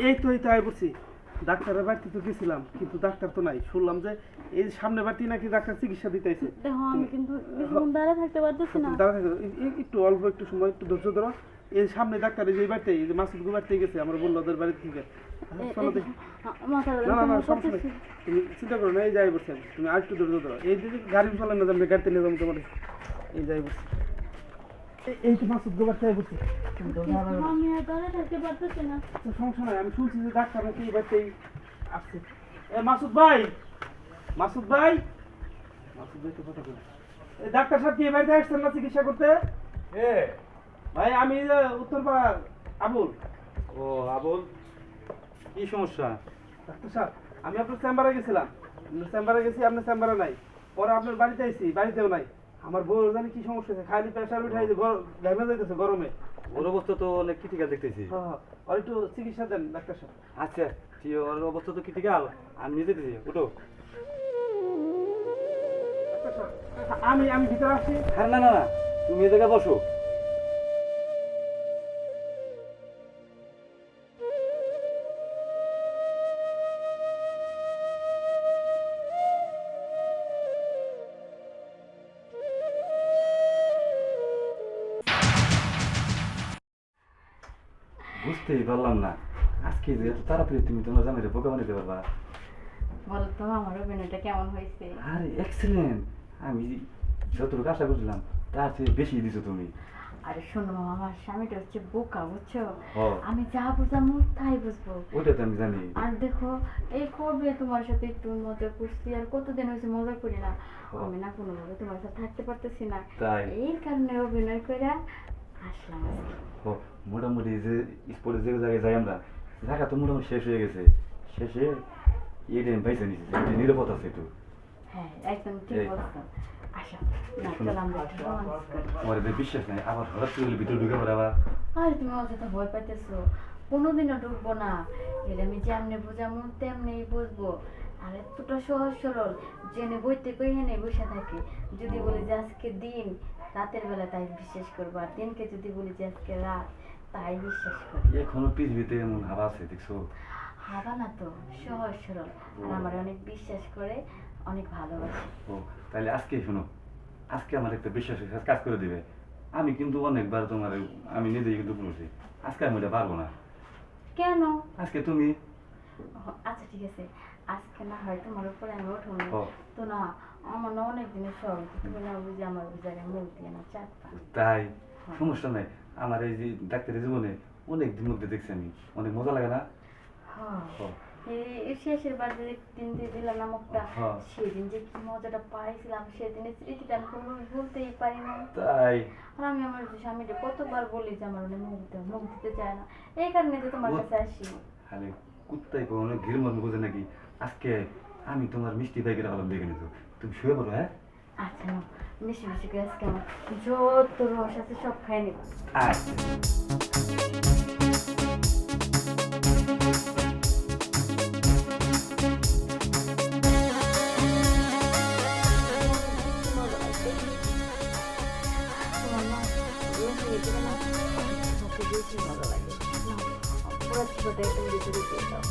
এই তো আই বলছি। ডাক্তারের বাড়িতে তো গেছিলাম, কিন্তু ডাক্তার তো নাই। শুনলাম যে এই সামনে বাড়তি নাকি ডাক্তার চিকিৎসা দিতেছে। দেখো আমি কিন্তু বেশিক্ষণ দাঁড়া থাকতে পারতেছি না। দাঁড়া থাকো, একটু অল্প একটু সময় একটু ধৈর্য ধরো। এই সামনে ডাক্তার এই যে বাড়িতে, এই যে মাসুদ বাড়িতে গেছে, আমার বললো ওদের বাড়ি থেকে। চলো দেখি। না না না, সমস্যা নেই, তুমি চিন্তা করো না। এই যাই বলছি, তুমি আর একটু ধৈর্য ধরো। এই যে গাড়ি চলে না, আমি গাড়িতে নিয়ে যাবো তোমার। এই যাই বলছি, এই তো মাসুদ বাড়িতে বলছি। আমি আর দাঁড়া থাকতে পারতেছি না। সমস্যা নাই, আমি শুনছি যে ডাক্তার নাকি এই বাড়িতেই আসছে। এ মাসুদ ভাই, মাসুদ ভাই, মাসুদ ভাই তো কথা বলে। এই ডাক্তার সাহেব কি এই বাড়িতে আসছেন না চিকিৎসা করতে? এ ভাই আমি যে উত্তরপাড়ার আবুল। ও আবুল, কি সমস্যা? ডাক্তার সাহেব, আমি আপনার চেম্বারে গেছিলাম। আপনার চেম্বারে গেছি, আপনার চেম্বারে নাই। পরে আপনার বাড়িতে আইছি, বাড়িতেও নাই। আমার বউর জানি কি সমস্যা হয়েছে, খালি প্রেশার উঠাই ঘামে যাইতেছে গরমে। ওর অবস্থা তো অনেক ক্রিটিক্যাল দেখতেছি। হ্যাঁ, আর একটু চিকিৎসা দেন ডাক্তার সাহেব। আচ্ছা ঠিক, ওর অবস্থা তো ক্রিটিক্যাল, আমি নিয়ে যেতেছি, উঠো। ডাক্তার সাহেব, আমি ভিতরে আসছি। হ্যাঁ না না না, তুমি এ জায়গায় বসো। বুঝতেই পারলাম না, আজকে যে এত তাড়াতাড়ি তুমি তোমার জামাইরে বোকা বানাইতে পারবা। বলো তো আমার অভিনয়টা কেমন হয়েছে? আরে এক্সেলেন্ট, আমি যতটুকু আশা করছিলাম তার চেয়ে বেশি দিছো তুমি। আরে শোনো মামা, আমার স্বামীটা হচ্ছে বোকা, বুঝছো? ও আমি যা বুঝামো তাই বুঝবো। ওইটা তো আমি জানি। আর দেখো, এই কবে তোমার সাথে একটু মজা করছি, আর কতদিন হয়েছে মজা করি না। আমি না কোনোভাবে তোমার সাথে থাকতে পারতেছি না, তাই এই কারণে অভিনয় করে আসলাম আজকে। ও মোটামুটি যে স্পোর্টের যে জায়গায় যাই আমরা, জায়গা তো মোটামুটি শেষ হয়ে গেছে। শেষে এই টাইম পাইছে নিচ্ছে, যে নিরাপদ আছে একটু। হ্যাঁ একদম ঠিক এই। বলছো। আসো না, চল আমরা একটু রোমান্স করি। আমার এদের বিশ্বাস নাই, আবার হঠাৎ করে ভিতরে ঢুকে পড়ে আবার। আর তুমি অযথা ভয় পাইতেছো, কোনোদিনও ঢুকবো না। এটা আমি যেমনি বোঝামো তেমনি বুঝবো। আর এতটা সহজ সরল, জেনে বইতে কই হেনে বসে থাকে। যদি বলি যে আজকে দিন, রাতের বেলা তাই বিশ্বাস করবো, আর দিনকে যদি বলি যে আজকে রাত, তাই বিশ্বাস করবো। এখনো পৃথিবীতে এমন হাওয়া আছে দেখছো? হাবা না তো, সহজ সরল, আর আমার অনেক বিশ্বাস করে, অনেক ভালোবাসে। ও তাহলে আজকে শোনো, আজকে আমার একটা বিশ্বাসের সাথে কাজ করে দিবে। আমি কিন্তু অনেকবার তোমার, আমি নিজেই কিন্তু বলছি, আজকে আমি ওটা পারবো না। কেন? আজকে তুমি আচ্ছা ঠিক আছে, আজকে না হয় তোমার উপরে আমি উঠবো না। ও তো না, আমার না অনেক দিনের শখ, তুমি না বুঝে আমার জায়গায় মুখ দিয়ে না চাপা। তাই সমস্যা নাই, আমার এই যে ডাক্তারের জীবনে অনেক দিন মধ্যে দেখছি আমি, অনেক মজা লাগে না? হ্যাঁ, ও, এই শেষের বার যে দিন দিয়ে দিলাম নামকটা, হ্যাঁ। সেদিন যে কি মজাটা পাইছিলাম, সেদিনের স্মৃতিটা আমি কোনোভাবে ভুলতেই পারি না। তাই আর আমি আমার স্বামীকে কতবার বলি যে আমার অনেক মুখ দিতে চায় না, এই কারণে তো তোমার কাছে আসি। খালি কুত্তাই কোনো ঘির মর্ম বোঝে নাকি? আজকে আমি তোমার মিষ্টি বাইকের আলম দেখে নিত, তুমি শুয়ে পড়ো। হ্যাঁ আচ্ছা না, বেশি বেশি করে আজকে আমার যত রস আছে সব খাই নিব। আচ্ছা। তোমার না হয়ে গেলে না, আমাকে বেশি ভালো লাগে না, পুরো ছোট একটা ভিতরে দিয়ে দাও।